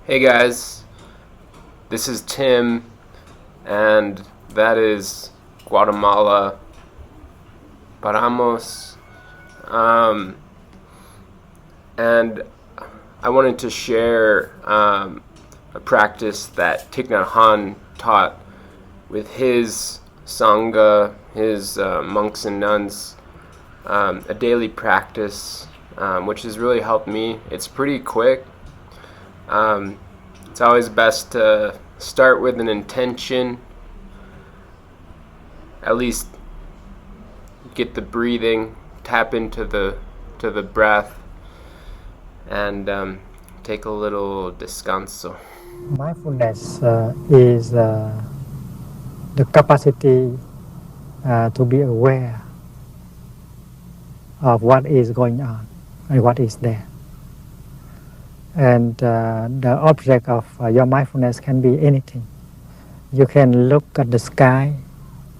Hey guys, this is Tim, and that is Guatemala Paramos. Um, and I wanted to share a practice that Thich Nhat Hahn taught with his Sangha, his monks and nuns, a daily practice, which has really helped me. It's pretty quick. It's always best to start with an intention, at least get the breathing, tap into the breath, and take a little descanso. Mindfulness is the capacity to be aware of what is going on and what is there. And the object of your mindfulness can be anything. You can look at the sky,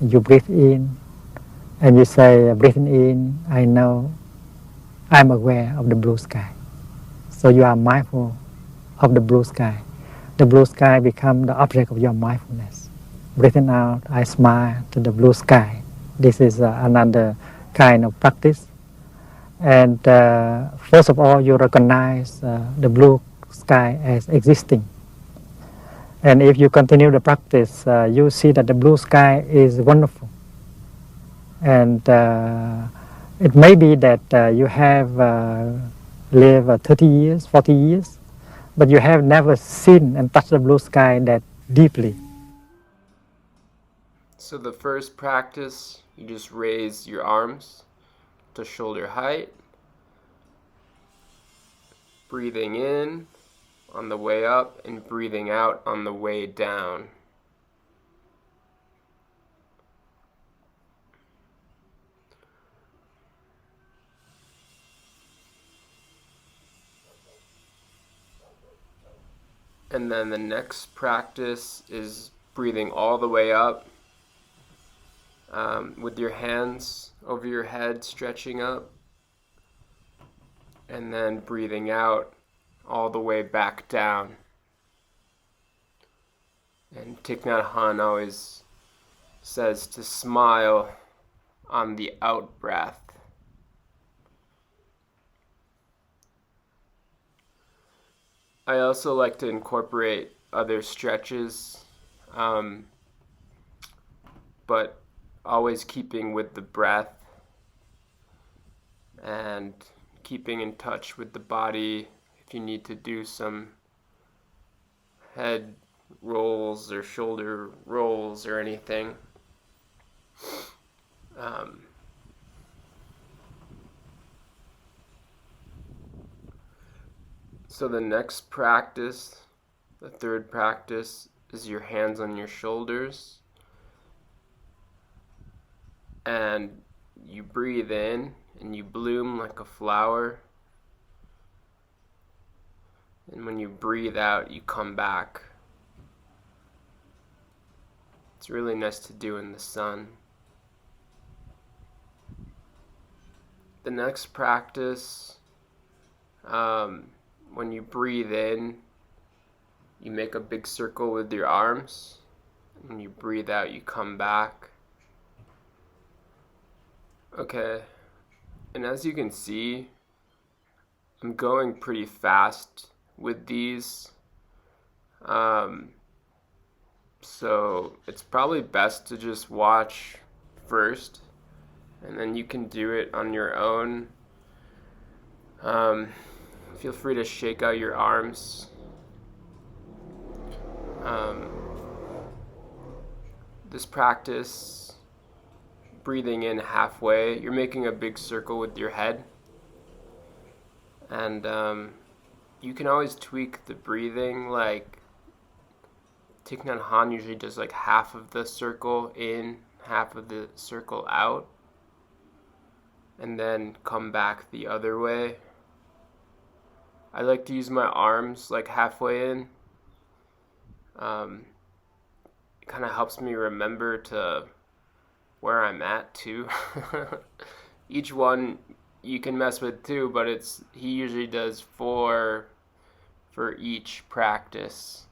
you breathe in, and you say, breathing in, I know I'm aware of the blue sky. So you are mindful of the blue sky. The blue sky becomes the object of your mindfulness. Breathing out, I smile to the blue sky. This is another kind of practice. And first of all, you recognize the blue sky as existing. And if you continue the practice, you see that the blue sky is wonderful. And it may be that you have lived 30 years, 40 years, but you have never seen and touched the blue sky that deeply. So the first practice, you just raise your arms to shoulder height, breathing in on the way up and breathing out on the way down. And then the next practice is breathing all the way up with your hands over your head, stretching up, and then breathing out all the way back down. And Thich Nhat Hanh always says to smile on the out breath. I also like to incorporate other stretches, but always keeping with the breath and keeping in touch with the body. If you need to do some head rolls or shoulder rolls or anything. So the next practice, the third practice, is your hands on your shoulders. And you breathe in and you bloom like a flower. And when you breathe out, you come back. It's really nice to do in the sun. The next practice, when you breathe in, you make a big circle with your arms. When you breathe out, you come back. Okay, and as you can see, I'm going pretty fast with these. So it's probably best to just watch first, and then you can do it on your own. Feel free to shake out your arms. This practice, breathing in halfway, you're making a big circle with your head. And you can always tweak the breathing, like Thich Nhat Hanh usually does like half of the circle in, half of the circle out, and then come back the other way. I like to use my arms like halfway in. It kind of helps me remember to where I'm at too. Each one you can mess with too, but he usually does four for each practice.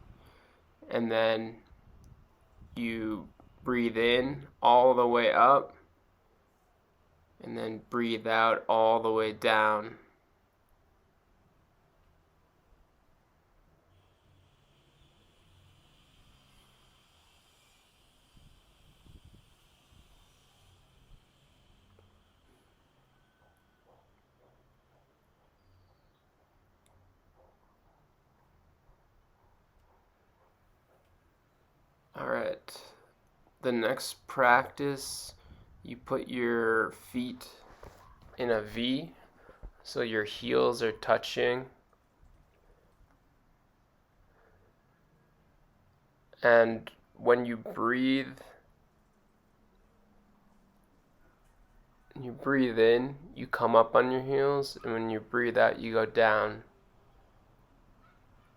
And then you breathe in all the way up, and then breathe out all the way down. All right. The next practice, you put your feet in a V, so your heels are touching. And when you breathe in, you come up on your heels, and when you breathe out, you go down.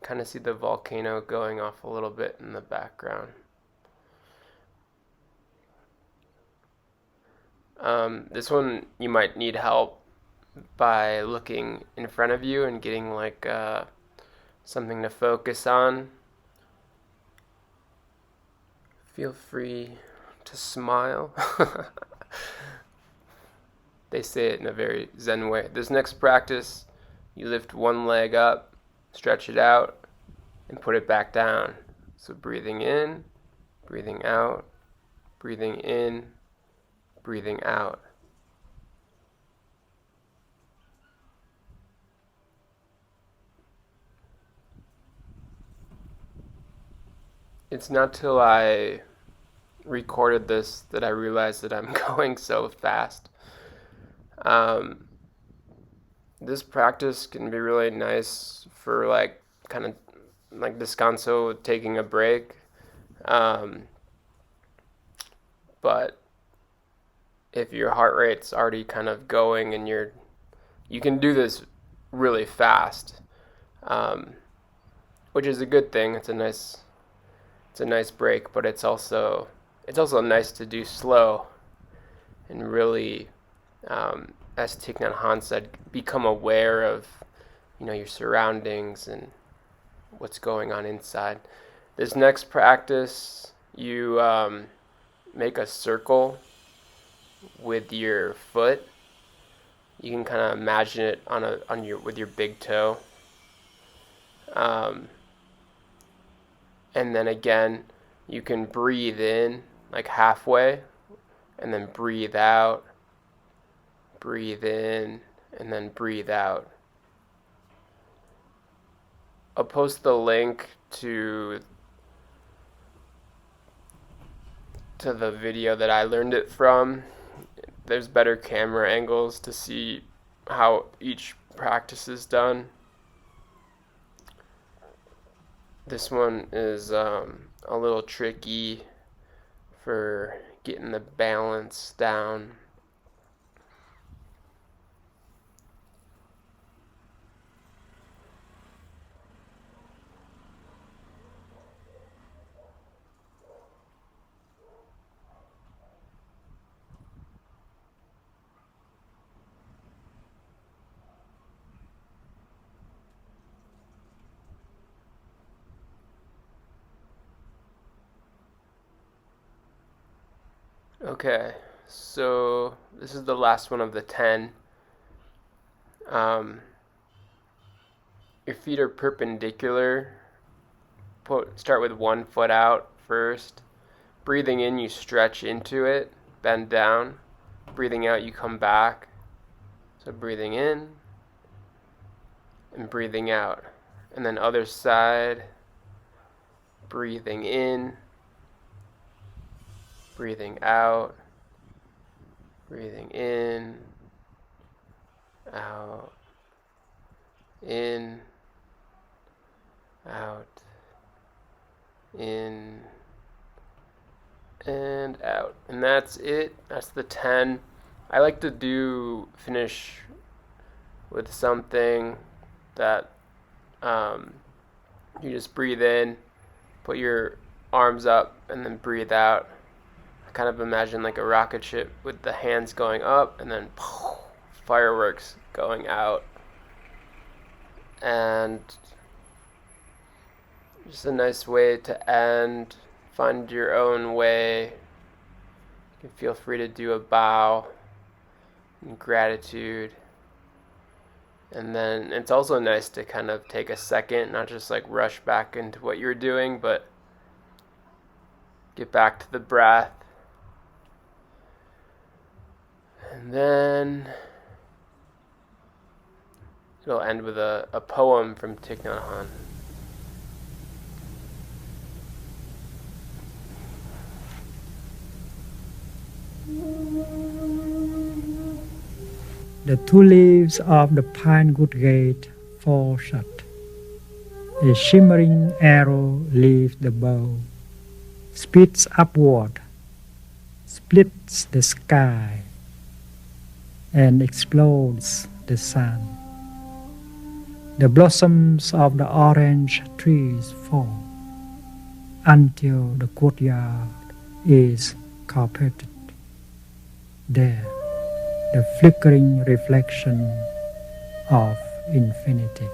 Kind of see the volcano going off a little bit in the background. This one you might need help by looking in front of you and getting like something to focus on. Feel free to smile. They say it in a very Zen way. This next practice, you lift one leg up, stretch it out, and put it back down. So breathing in, breathing out, breathing in, breathing out. It's not till I recorded this that I realized that I'm going so fast. This practice can be really nice for like kind of like descanso, taking a break. But if your heart rate's already kind of going and you can do this really fast, which is a good thing. It's a nice break, but it's also nice to do slow and really, as Thich Nhat Hahn said, become aware of your surroundings and what's going on inside. This next practice, you make a circle with your foot. You can kind of imagine it with your big toe. And then again, you can breathe in like halfway, and then breathe out. Breathe in, and then breathe out. I'll post the link to the video that I learned it from. There's better camera angles to see how each practice is done. This one is a little tricky for getting the balance down. Okay, so this is the last one of the 10. Your feet are perpendicular. Start with one foot out first. Breathing in, you stretch into it, bend down. Breathing out, you come back. So breathing in and breathing out. And then other side, breathing in, breathing out, breathing in, out, in, out, in, and out. And that's it. That's the 10. I like to finish with something that you just breathe in, put your arms up, and then breathe out. Kind of imagine like a rocket ship with the hands going up and then fireworks going out. And Just a nice way to end. Find your own way. You can feel free to do a bow in gratitude. And then it's also nice to kind of take a second, not just like rush back into what you're doing, but get back to the breath. And then it'll end with a poem from Thich Nhat Hahn. The two leaves of the pine wood gate fall shut. A shimmering arrow leaves the bow, speeds upward, splits the sky, and explodes the sun. The blossoms of the orange trees fall until the courtyard is carpeted. There, the flickering reflection of infinity.